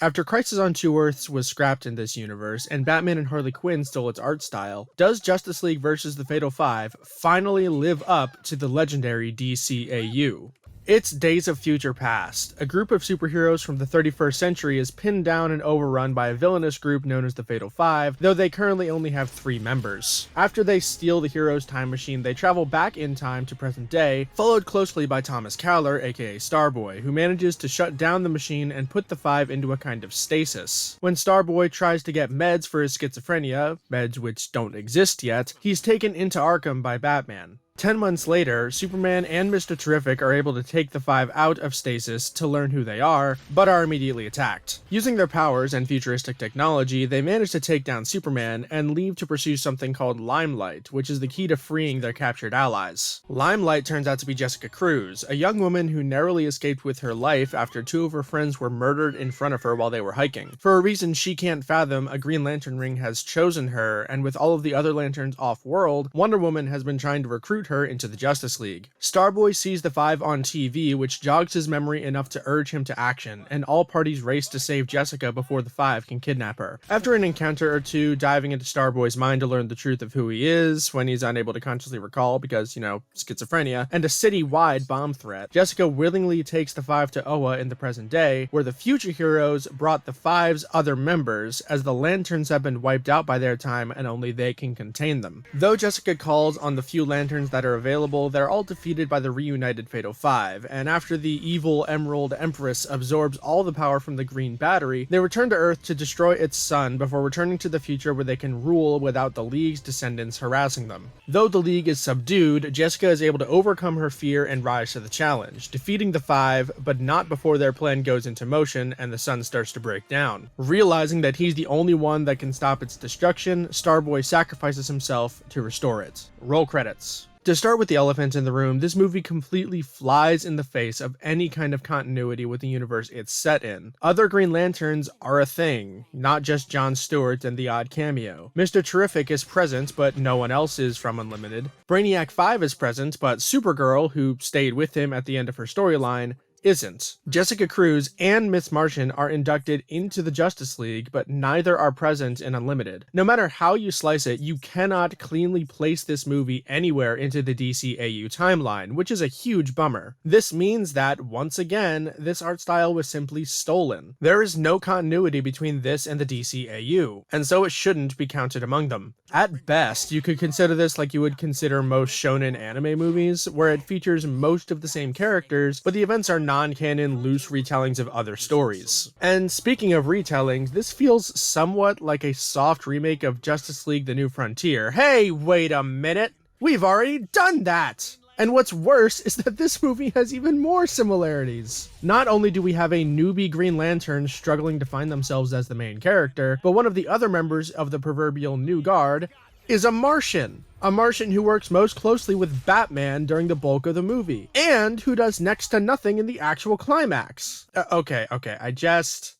After Crisis on Two Earths was scrapped in this universe, and Batman and Harley Quinn stole its art style, does Justice League vs. the Fatal Five finally live up to the legendary DCAU? It's Days of Future Past. A group of superheroes from the 31st century is pinned down and overrun by a villainous group known as the Fatal Five, though they currently only have 3 members. After they steal the hero's time machine, they travel back in time to present day, followed closely by Thomas Cowler, aka Starboy, who manages to shut down the machine and put the Five into a kind of stasis. When Starboy tries to get meds for his schizophrenia, meds which don't exist yet, he's taken into Arkham by Batman. 10 months later, Superman and Mr. Terrific are able to take the Five out of stasis to learn who they are, but are immediately attacked. Using their powers and futuristic technology, they manage to take down Superman and leave to pursue something called Limelight, which is the key to freeing their captured allies. Limelight turns out to be Jessica Cruz, a young woman who narrowly escaped with her life after 2 of her friends were murdered in front of her while they were hiking. For a reason she can't fathom, a Green Lantern ring has chosen her, and with all of the other lanterns off-world, Wonder Woman has been trying to recruit her into the Justice League. Starboy sees the Five on TV, which jogs his memory enough to urge him to action, and all parties race to save Jessica before the Five can kidnap her. After an encounter or two, diving into Starboy's mind to learn the truth of who he is, when he's unable to consciously recall because, schizophrenia, and a city-wide bomb threat, Jessica willingly takes the Five to Oa in the present day, where the future heroes brought the Five's other members, as the Lanterns have been wiped out by their time and only they can contain them. Though Jessica calls on the few Lanterns that are available, they're all defeated by the reunited Fatal Five, and after the evil Emerald Empress absorbs all the power from the Green Battery, they return to Earth to destroy its sun before returning to the future where they can rule without the League's descendants harassing them. Though the League is subdued, Jessica is able to overcome her fear and rise to the challenge, defeating the Five, but not before their plan goes into motion and the sun starts to break down. Realizing that he's the only one that can stop its destruction, Starboy sacrifices himself to restore it. Roll credits. To start with the elephant in the room, this movie completely flies in the face of any kind of continuity with the universe it's set in. Other Green Lanterns are a thing, not just Jon Stewart and the odd cameo. Mr. Terrific is present, but no one else is from Unlimited. Brainiac 5 is present, but Supergirl, who stayed with him at the end of her storyline, isn't. Jessica Cruz and Miss Martian are inducted into the Justice League, but neither are present in Unlimited. No matter how you slice it, you cannot cleanly place this movie anywhere into the DCAU timeline, which is a huge bummer. This means that, once again, this art style was simply stolen. There is no continuity between this and the DCAU, and so it shouldn't be counted among them. At best, you could consider this like you would consider most shonen anime movies, where it features most of the same characters, but the events are non-canon, loose retellings of other stories. And speaking of retellings, this feels somewhat like a soft remake of Justice League: The New Frontier. Hey, wait a minute! We've already done that! And what's worse is that this movie has even more similarities. Not only do we have a newbie Green Lantern struggling to find themselves as the main character, but one of the other members of the proverbial New Guard is a Martian. A Martian who works most closely with Batman during the bulk of the movie, and who does next to nothing in the actual climax. Okay, I just...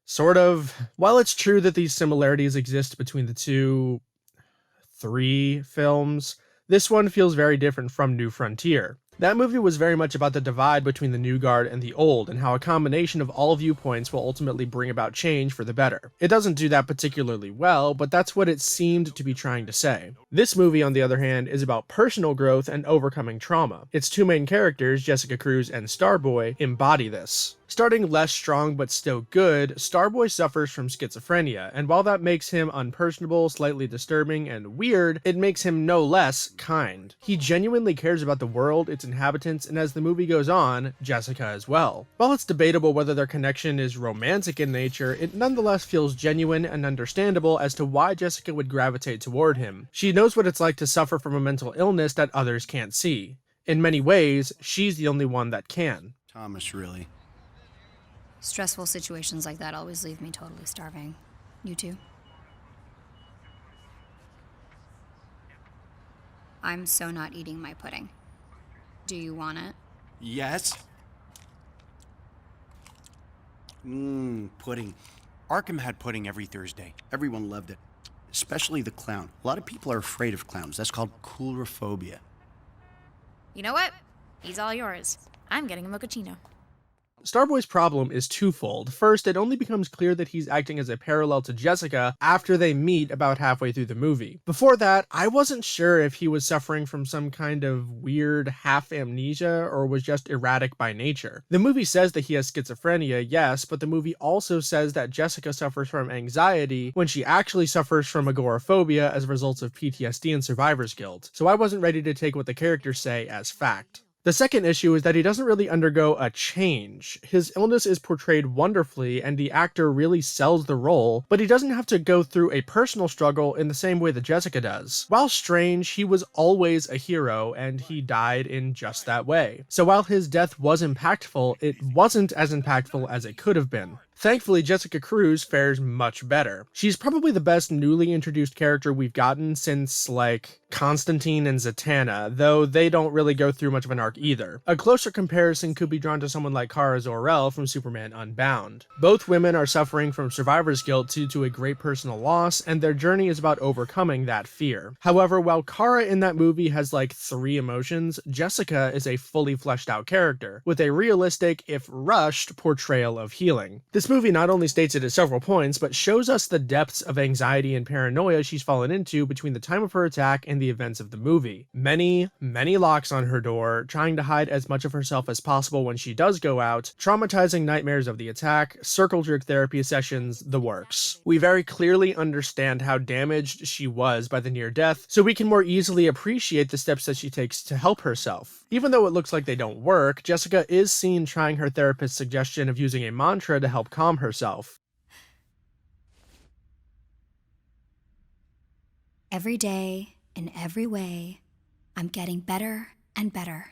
sort of... While it's true that these similarities exist between the 3 films, this one feels very different from New Frontier. That movie was very much about the divide between the New Guard and the Old, and how a combination of all viewpoints will ultimately bring about change for the better. It doesn't do that particularly well, but that's what it seemed to be trying to say. This movie, on the other hand, is about personal growth and overcoming trauma. Its 2 main characters, Jessica Cruz and Starboy, embody this. Starting less strong but still good, Starboy suffers from schizophrenia, and while that makes him unpersonable, slightly disturbing, and weird, it makes him no less kind. He genuinely cares about the world, its inhabitants, and as the movie goes on, Jessica as well. While it's debatable whether their connection is romantic in nature, it nonetheless feels genuine and understandable as to why Jessica would gravitate toward him. She knows what it's like to suffer from a mental illness that others can't see. In many ways, she's the only one that can. Thomas, really? Stressful situations like that always leave me totally starving. You too? I'm so not eating my pudding. Do you want it? Yes. Pudding. Arkham had pudding every Thursday. Everyone loved it. Especially the clown. A lot of people are afraid of clowns. That's called coulrophobia. You know what? He's all yours. I'm getting a mochaccino. Starboy's problem is twofold. First, it only becomes clear that he's acting as a parallel to Jessica after they meet about halfway through the movie. Before that, I wasn't sure if he was suffering from some kind of weird half amnesia or was just erratic by nature. The movie says that he has schizophrenia, yes, but the movie also says that Jessica suffers from anxiety when she actually suffers from agoraphobia as a result of PTSD and survivor's guilt, so I wasn't ready to take what the characters say as fact. The second issue is that he doesn't really undergo a change. His illness is portrayed wonderfully and the actor really sells the role, but he doesn't have to go through a personal struggle in the same way that Jessica does. While strange, he was always a hero and he died in just that way. So while his death was impactful, it wasn't as impactful as it could have been. Thankfully, Jessica Cruz fares much better. She's probably the best newly introduced character we've gotten since, like, Constantine and Zatanna, though they don't really go through much of an arc either. A closer comparison could be drawn to someone like Kara Zor-El from Superman Unbound. Both women are suffering from survivor's guilt due to a great personal loss, and their journey is about overcoming that fear. However, while Kara in that movie has like 3 emotions, Jessica is a fully fleshed out character, with a realistic, if rushed, portrayal of healing. This movie not only states it at several points, but shows us the depths of anxiety and paranoia she's fallen into between the time of her attack and the events of the movie. Many locks on her door, trying to hide as much of herself as possible when she does go out, traumatizing nightmares of the attack, circle jerk therapy sessions, the works. We very clearly understand how damaged she was by the near death, so we can more easily appreciate the steps that she takes to help herself. Even though it looks like they don't work, Jessica is seen trying her therapist's suggestion of using a mantra to help calm herself. Every day, in every way, I'm getting better and better.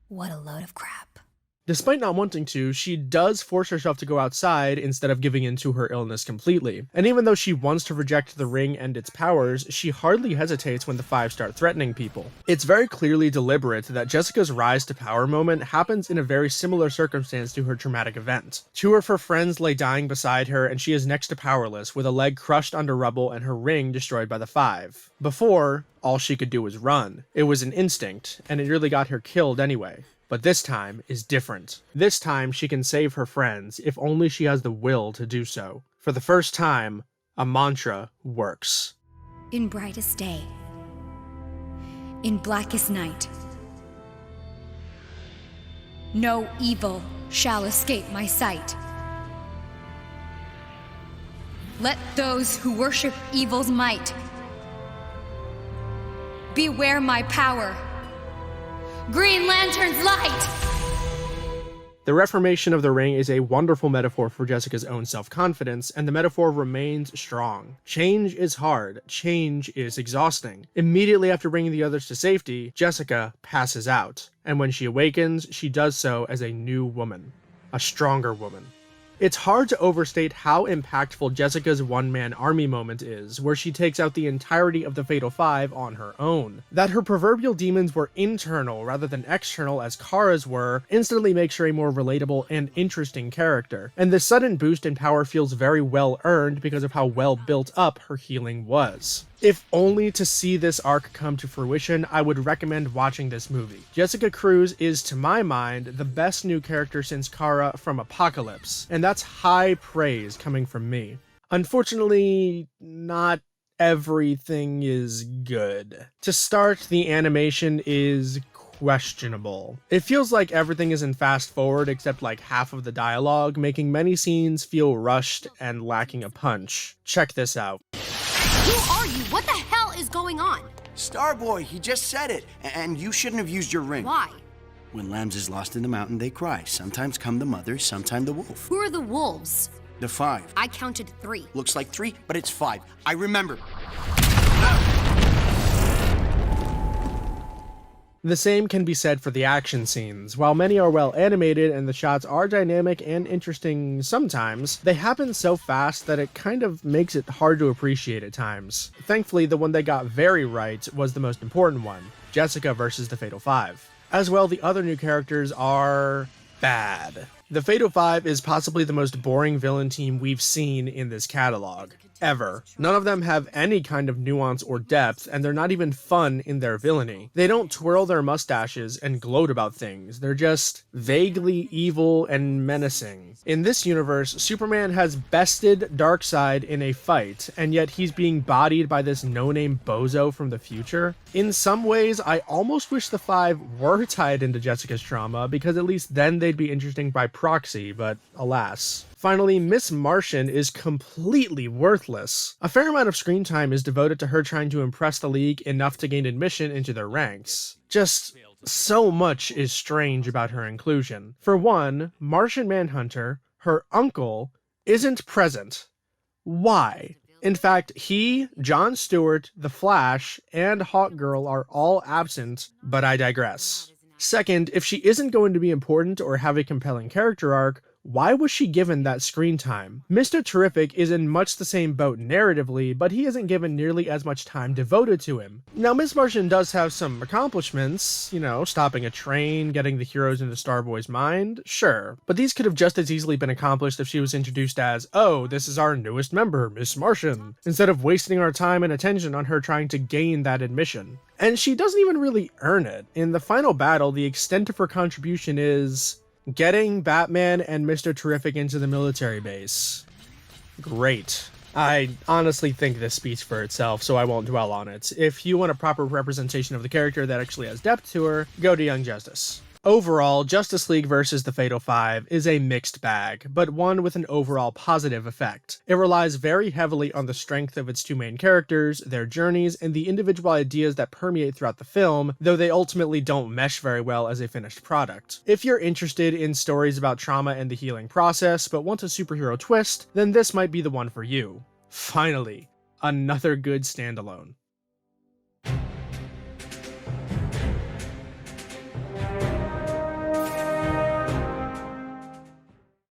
What a load of crap. Despite not wanting to, she does force herself to go outside instead of giving in to her illness completely. And even though she wants to reject the ring and its powers, she hardly hesitates when the 5 start threatening people. It's very clearly deliberate that Jessica's rise to power moment happens in a very similar circumstance to her traumatic event. 2 of her friends lay dying beside her and she is next to powerless, with a leg crushed under rubble and her ring destroyed by the 5. Before, all she could do was run. It was an instinct, and it really got her killed anyway. But this time is different. This time she can save her friends, if only she has the will to do so. For the first time, a mantra works. In brightest day, in blackest night, no evil shall escape my sight. Let those who worship evil's might beware my power. Green Lantern's light! The reformation of the ring is a wonderful metaphor for Jessica's own self-confidence, and the metaphor remains strong. Change is hard. Change is exhausting. Immediately after bringing the others to safety, Jessica passes out, and when she awakens, she does so as a new woman. A stronger woman. It's hard to overstate how impactful Jessica's one-man army moment is, where she takes out the entirety of the Fatal 5 on her own. That her proverbial demons were internal rather than external as Kara's were instantly makes her a more relatable and interesting character, and this sudden boost in power feels very well earned because of how well built up her healing was. If only to see this arc come to fruition, I would recommend watching this movie. Jessica Cruz is, to my mind, the best new character since Kara from Apocalypse, and that's high praise coming from me. Unfortunately, not everything is good. To start, the animation is questionable. It feels like everything is in fast forward except like half of the dialogue, making many scenes feel rushed and lacking a punch. Check this out. Who are you? What the hell is going on? Starboy, he just said it. And you shouldn't have used your ring. Why? When lambs is lost in the mountain, they cry. Sometimes come the mother, sometimes the wolf. Who are the wolves? The 5. I counted 3. Looks like 3, but it's 5. I remember. The same can be said for the action scenes. While many are well animated and the shots are dynamic and interesting sometimes, they happen so fast that it kind of makes it hard to appreciate at times. Thankfully, the one they got very right was the most important one, Jessica versus the Fatal 5. As well, the other new characters are bad. The Fatal 5 is possibly the most boring villain team we've seen in this catalog. ever. None of them have any kind of nuance or depth, and they're not even fun in their villainy. They don't twirl their mustaches and gloat about things. They're just vaguely evil and menacing. In this universe, Superman has bested Darkseid in a fight, and yet he's being bodied by this no-name bozo from the future. In some ways, I almost wish the Five were tied into Jessica's trauma, because at least then they'd be interesting by proxy, but alas. Finally, Miss Martian is completely worthless. A fair amount of screen time is devoted to her trying to impress the League enough to gain admission into their ranks. Just so much is strange about her inclusion. For one, Martian Manhunter, her uncle, isn't present. Why? In fact, he, Jon Stewart, The Flash, and Hawkgirl are all absent, but I digress. Second, if she isn't going to be important or have a compelling character arc, why was she given that screen time? Mr. Terrific is in much the same boat narratively, but he isn't given nearly as much time devoted to him. Now, Miss Martian does have some accomplishments, stopping a train, getting the heroes into Starboy's mind, sure. But these could have just as easily been accomplished if she was introduced as, oh, this is our newest member, Miss Martian, instead of wasting our time and attention on her trying to gain that admission. And she doesn't even really earn it. In the final battle, the extent of her contribution is getting Batman and Mr. Terrific into the military base. Great. I honestly think this speaks for itself, so I won't dwell on it. If you want a proper representation of the character that actually has depth to her, go to Young Justice. Overall, Justice League vs. the Fatal Five is a mixed bag, but one with an overall positive effect. It relies very heavily on the strength of its two main characters, their journeys, and the individual ideas that permeate throughout the film, though they ultimately don't mesh very well as a finished product. If you're interested in stories about trauma and the healing process, but want a superhero twist, then this might be the one for you. Finally, another good standalone.